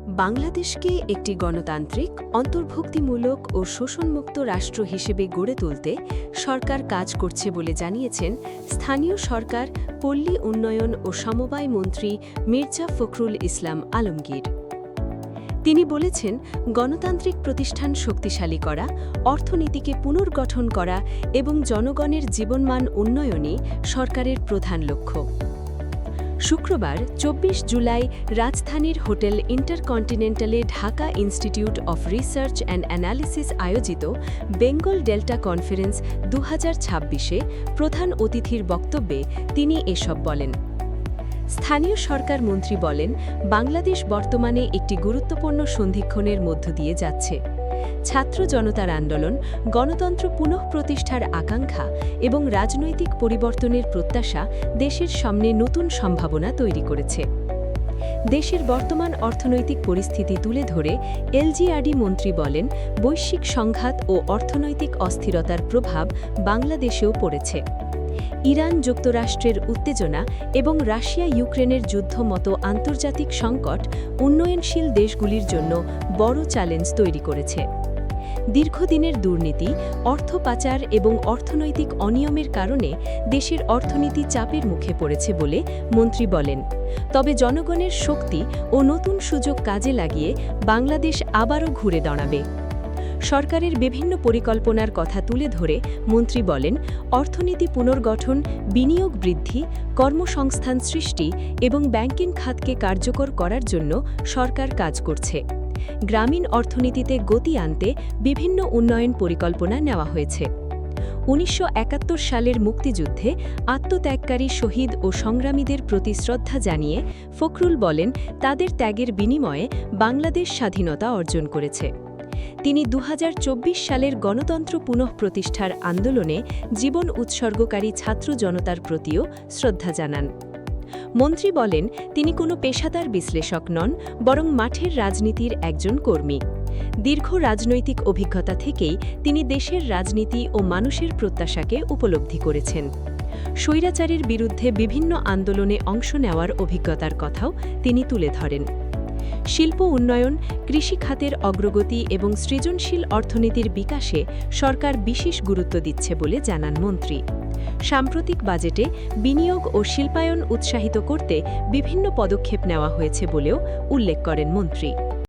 বাংলাদেশকে একটি গণতান্ত্রিক, অন্তর্ভুক্তিমূলক ও শোষণমুক্ত রাষ্ট্র হিসেবে গড়ে তুলতে সরকার কাজ করছে বলে জানিয়েছেন স্থানীয় সরকার, পল্লী উন্নয়ন ও সমবায় মন্ত্রী মির্জা ফখরুল ইসলাম আলমগীর। তিনি বলেছেন, গণতান্ত্রিক প্রতিষ্ঠান শক্তিশালী করা, অর্থনীতিকে পুনর্গঠন করা এবং জনগণের জীবনমান উন্নয়নই সরকারের প্রধান লক্ষ্য। শুক্রবার ২৪ জুলাই রাজধানীর হোটেল ইন্টারকন্টিনেন্টালে Dhaka institute of research and analysis আয়োজিত বেঙ্গল ডেল্টা কনফারেন্স ২০২৬-এ প্রধান অতিথির বক্তব্যে তিনি এসব বলেন। স্থানীয় সরকার মন্ত্রী বলেন, বাংলাদেশ বর্তমানে একটি গুরুত্বপূর্ণ সন্ধিক্ষণের মধ্য দিয়ে যাচ্ছে। ছাত্র জনতার আন্দোলন, গণতন্ত্র পুনঃপ্রতিষ্ঠার আকাঙ্ক্ষা এবং রাজনৈতিক পরিবর্তনের প্রত্যাশা দেশের সামনে নতুন সম্ভাবনা তৈরি করেছে। দেশের বর্তমান অর্থনৈতিক পরিস্থিতি তুলে ধরে এলজিআরডি মন্ত্রী বলেন, বৈশ্বিক সংঘাত ও অর্থনৈতিক অস্থিরতার প্রভাব বাংলাদেশেও পড়েছে। ইরান যুক্তরাষ্ট্রের উত্তেজনা এবং রাশিয়া ইউক্রেনের যুদ্ধ মতো আন্তর্জাতিক সংকট উন্নয়নশীল দেশগুলির জন্য বড় চ্যালেঞ্জ তৈরি করেছে। দীর্ঘদিনের দুর্নীতি, অর্থ পাচার এবং অর্থনৈতিক অনিয়মের কারণে দেশের অর্থনীতি চাপের মুখে পড়েছে বলে মন্ত্রী বলেন। তবে জনগণের শক্তি ও নতুন সুযোগ কাজে লাগিয়ে বাংলাদেশ আবারও ঘুরে দাঁড়াবে। সরকারের বিভিন্ন পরিকল্পনার কথা তুলে ধরে মন্ত্রী বলেন, অর্থনীতি পুনর্গঠন, বিনিয়োগ বৃদ্ধি, কর্মসংস্থান সৃষ্টি এবং ব্যাংকিং খাতকে কার্যকর করার জন্য সরকার কাজ করছে। গ্রামীণ অর্থনীতিতে গতি আনতে বিভিন্ন উন্নয়ন পরিকল্পনা নেওয়া হয়েছে। ১৯৭১ সালের মুক্তিযুদ্ধে আত্মত্যাগকারী শহীদ ও সংগ্রামীদের প্রতি শ্রদ্ধা জানিয়ে ফখরুল বলেন, তাদের ত্যাগের বিনিময়ে বাংলাদেশ স্বাধীনতা অর্জন করেছে। তিনি ২০২৪ সালের গণতন্ত্র পুনঃপ্রতিষ্ঠার আন্দোলনে জীবন উৎসর্গকারী ছাত্র জনতার প্রতিও শ্রদ্ধা জানান। মন্ত্রী বলেন, তিনি কোনো পেশাদার বিশ্লেষক নন, বরং মাঠের রাজনীতির একজন কর্মী। দীর্ঘ রাজনৈতিক অভিজ্ঞতা থেকেই তিনি দেশের রাজনীতি ও মানুষের প্রত্যাশাকে উপলব্ধি করেছেন। স্বৈরাচারের বিরুদ্ধে বিভিন্ন আন্দোলনে অংশ নেওয়ার অভিজ্ঞতার কথাও তিনি তুলে ধরেন। শিল্প উন্নয়ন, কৃষি খাতের অগ্রগতি এবং সৃজনশীল অর্থনীতির বিকাশে সরকার বিশেষ গুরুত্ব দিচ্ছে বলে জানান মন্ত্রী। সাম্প্রতিক বাজেটে বিনিয়োগ ও শিল্পায়ন উৎসাহিত করতে বিভিন্ন পদক্ষেপ নেওয়া হয়েছে বলেও উল্লেখ করেন মন্ত্রী।